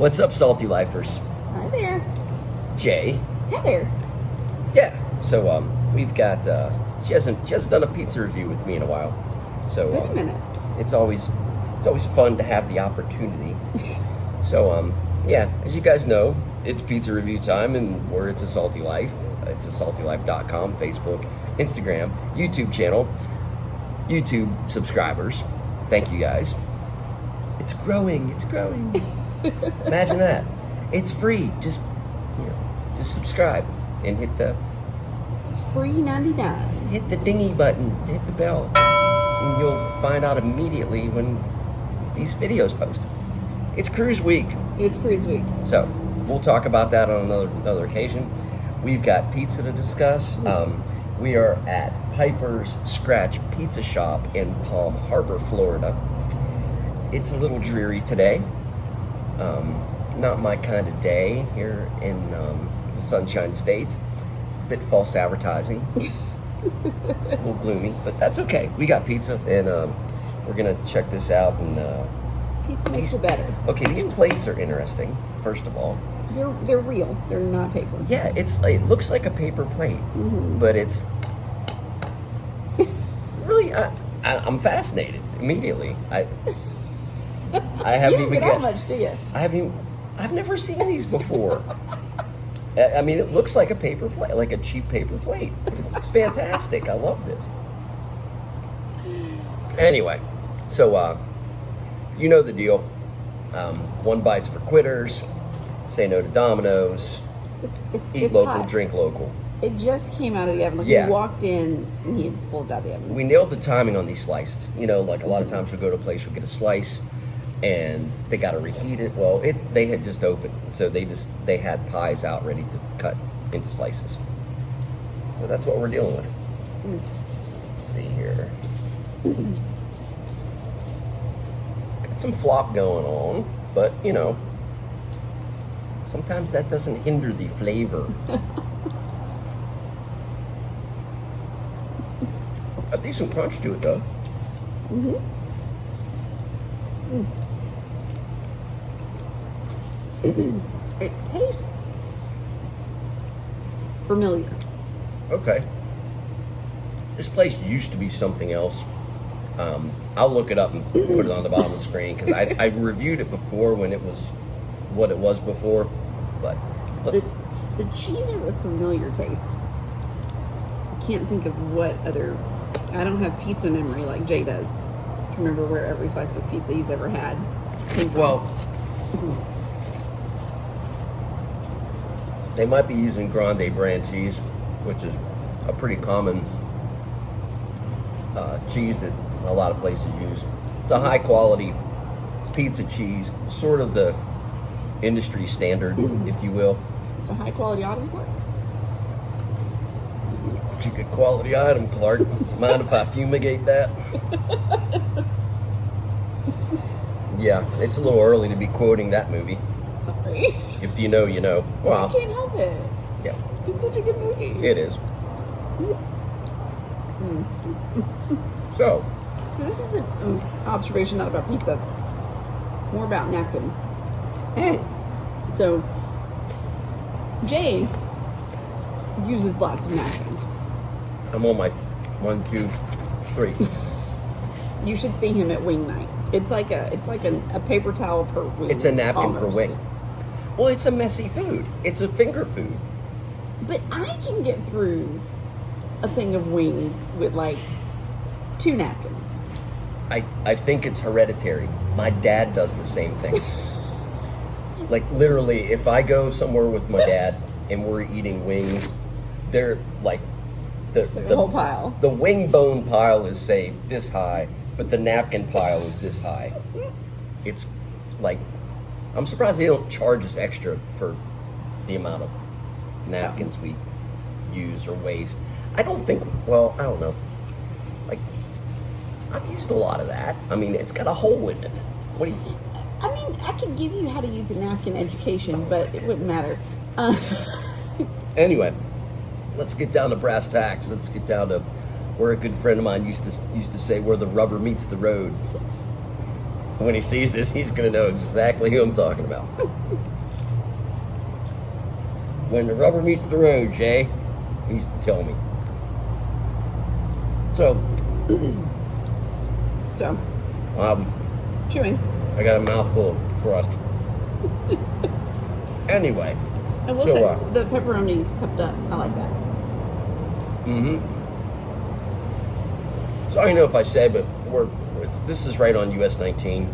What's up, Salty Lifers? Hi there. Jay. Hi there. Yeah. So we've got she hasn't done a pizza review with me in a while. So Been a minute. It's always fun to have the opportunity. So yeah, as you guys know, it's pizza review time, and we're It's a Salty Life. It's a saltylife.com, Facebook, Instagram, YouTube channel, YouTube subscribers. Thank you guys. It's growing. It's growing. Imagine that. It's free. Just subscribe and hit the It's free 99. hit the dingy button, hit the bell, and you'll find out immediately when these videos post. It's cruise week, It's cruise week. so we'll talk about that on another occasion. We've got pizza to discuss. We are at Piper's Scratch Pizza Shop in Palm Harbor, Florida. It's a little dreary today. Not my kind of day here in the Sunshine State. It's a bit false advertising. A little gloomy, but that's okay. We got pizza, and we're gonna check this out. And Pizza makes it better. okay, these plates are interesting. First of all, They're real. They're not paper. yeah, it looks like a paper plate, but it's really. I'm fascinated immediately. I haven't You don't even get that guessed. much, do you? I've never seen these before. I mean, it looks like a paper plate, like a cheap paper plate. It's fantastic. I love this. Anyway, so you know the deal. One bite's for quitters. Say no to Domino's. Eat It's local, hot. drink local. It just came out of the oven. Like Yeah. We walked in and he had pulled it out of the oven. We nailed the timing on these slices. You know, like a lot of times we'll go to a place, we'll get a slice, and they got to reheat it. Well, they had just opened, so they had pies out ready to cut into slices. So that's what we're dealing with. Let's see here. Got some flop going on, but you know, sometimes that doesn't hinder the flavor. A decent crunch to it, though. It tastes familiar. Okay. This place used to be something else. I'll look it up and put it on the bottom of the screen, because I reviewed it before when it was what it was before. But let's. The cheese are a familiar taste. I can't think of what other. I don't have pizza memory like Jay does. I can remember where every slice of pizza he's ever had came from. Well, they might be using Grande brand cheese, which is a pretty common cheese that a lot of places use. It's a high quality pizza cheese, sort of the industry standard, if you will. So high quality items, Clark. It's a good quality item, Clark. Mind if I fumigate that? Yeah, it's a little early to be quoting that movie. Sorry. If you know, you know. I Well, can't help it. yeah, It's such a good movie. it is. So, So this is an observation not about pizza, more about napkins. So Jay uses lots of napkins. I'm on my 1, 2, 3. You should see him at wing night. It's like a paper towel per wing. It's a napkin per almost. wing. Well, it's a messy food. It's a finger food. But I can get through a thing of wings with like 2 napkins. I think it's hereditary. My dad does the same thing. Like, literally, if I go somewhere with my dad and we're eating wings, they're like the whole pile. The wing bone pile is, say, this high, but the napkin pile is this high. It's like, I'm surprised they don't charge us extra for the amount of napkins we use or waste. I don't know. Like, I've used a lot of that. I mean, it's got a hole in it. What do you... I mean, I could give you how to use a napkin education, but it wouldn't matter. Anyway, let's get down to brass tacks. Let's get down to where a good friend of mine used to say, where the rubber meets the road. When he sees this, he's going to know exactly who I'm talking about. When the rubber meets the road, Jay, he used to tell me. So, chewing. I got a mouthful of crust. Anyway. I will say, the pepperoni's cupped up. I like that. Mm-hmm. So I don't know if I said, but this is right on US 19.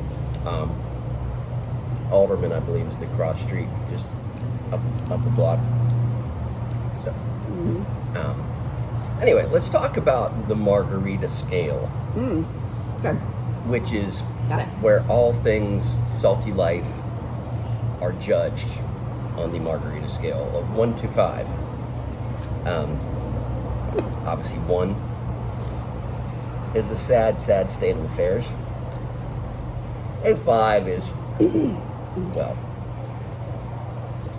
Alderman, I believe, is the cross street, just up the block. So, anyway, let's talk about the Margarita Scale. Okay. Which is Got it. Where all things salty life are judged on the Margarita Scale of 1 to 5. Obviously, 1 is a sad, sad state of affairs. And 5 is, well,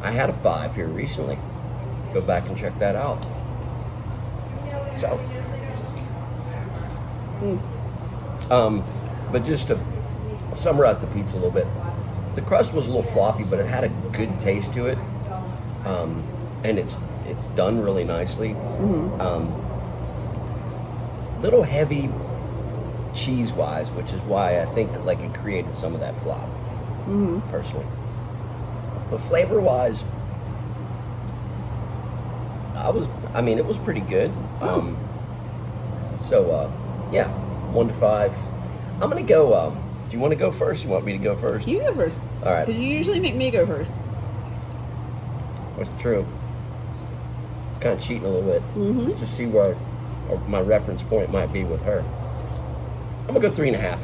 I had a 5 here recently. Go back and check that out. So, but just to summarize the pizza a little bit, the crust was a little floppy, but it had a good taste to it, and it's done really nicely. Little heavy cheese-wise, which is why I think like it created some of that flop, personally. But flavor-wise, it was pretty good. Yeah, 1 to 5. I'm gonna go. Do you want to go first? You want me to go first? You go first. All right. Because you usually make me go first. That's true. It's kind of cheating a little bit. Just to see where my reference point might be with her. I'm gonna go 3.5.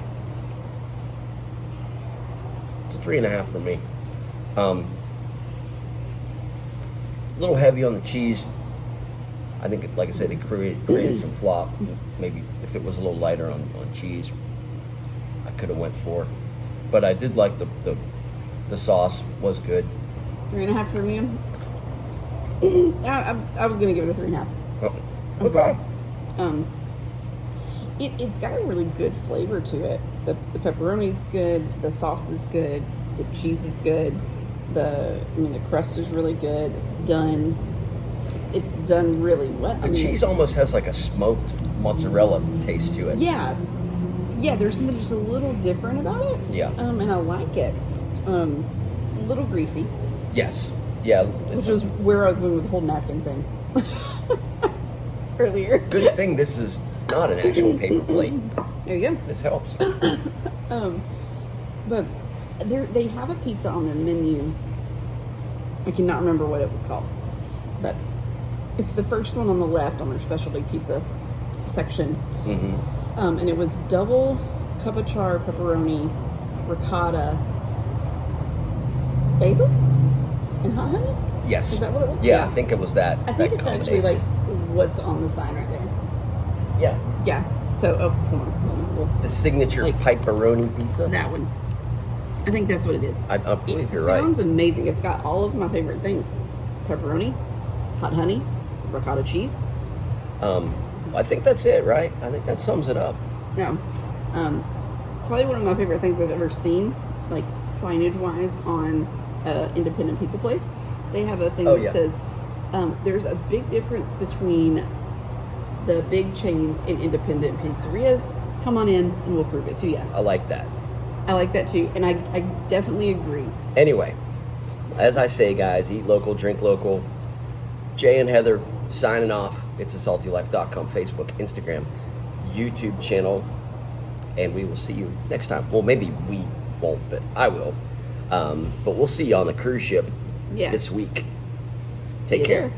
It's a 3.5 for me. A little heavy on the cheese. I think, like I said, it created some flop. Maybe if it was a little lighter on cheese, I could have went 4. But I did like the sauce was good. 3.5 for me. I was gonna give it a 3.5. Oh, okay. It's got a really good flavor to it. The pepperoni's good. The sauce is good. The cheese is good. The crust is really good. It's done. It's done really well. The cheese almost has like a smoked mozzarella taste to it. Yeah, there's something just a little different about it. Yeah. And I like it. A little greasy. Yes. Yeah. Which was where I was going with the whole napkin thing earlier. Good thing this is not an actual paper plate. There you go. This helps. But they have a pizza on their menu. I cannot remember what it was called, but it's the first one on the left on their specialty pizza section. And it was double cup of char, pepperoni, ricotta, basil, and hot honey. Yes. Is that what it was? Yeah, I think it was that. I think it's actually like what's on the sign right there. Yeah. Yeah. So, come on. The signature Piperoni pizza. That one. I think that's what it is. I believe you're right. It sounds amazing. It's got all of my favorite things: pepperoni, hot honey, ricotta cheese. I think that's it, right? I think that sums it up. Yeah. Probably one of my favorite things I've ever seen, like signage-wise, on an independent pizza place. They have a thing that says, there's a big difference between the big chains and independent pizzerias. Come on in and we'll prove it to you. I like that. I like that too, and I definitely agree. Anyway, as I say, guys, eat local, drink local. Jay and Heather signing off. It's a saltylife.com, Facebook, Instagram, YouTube channel, and we will see you next time. Well, maybe we won't, but I will. But we'll see you on the cruise ship this week. Take care.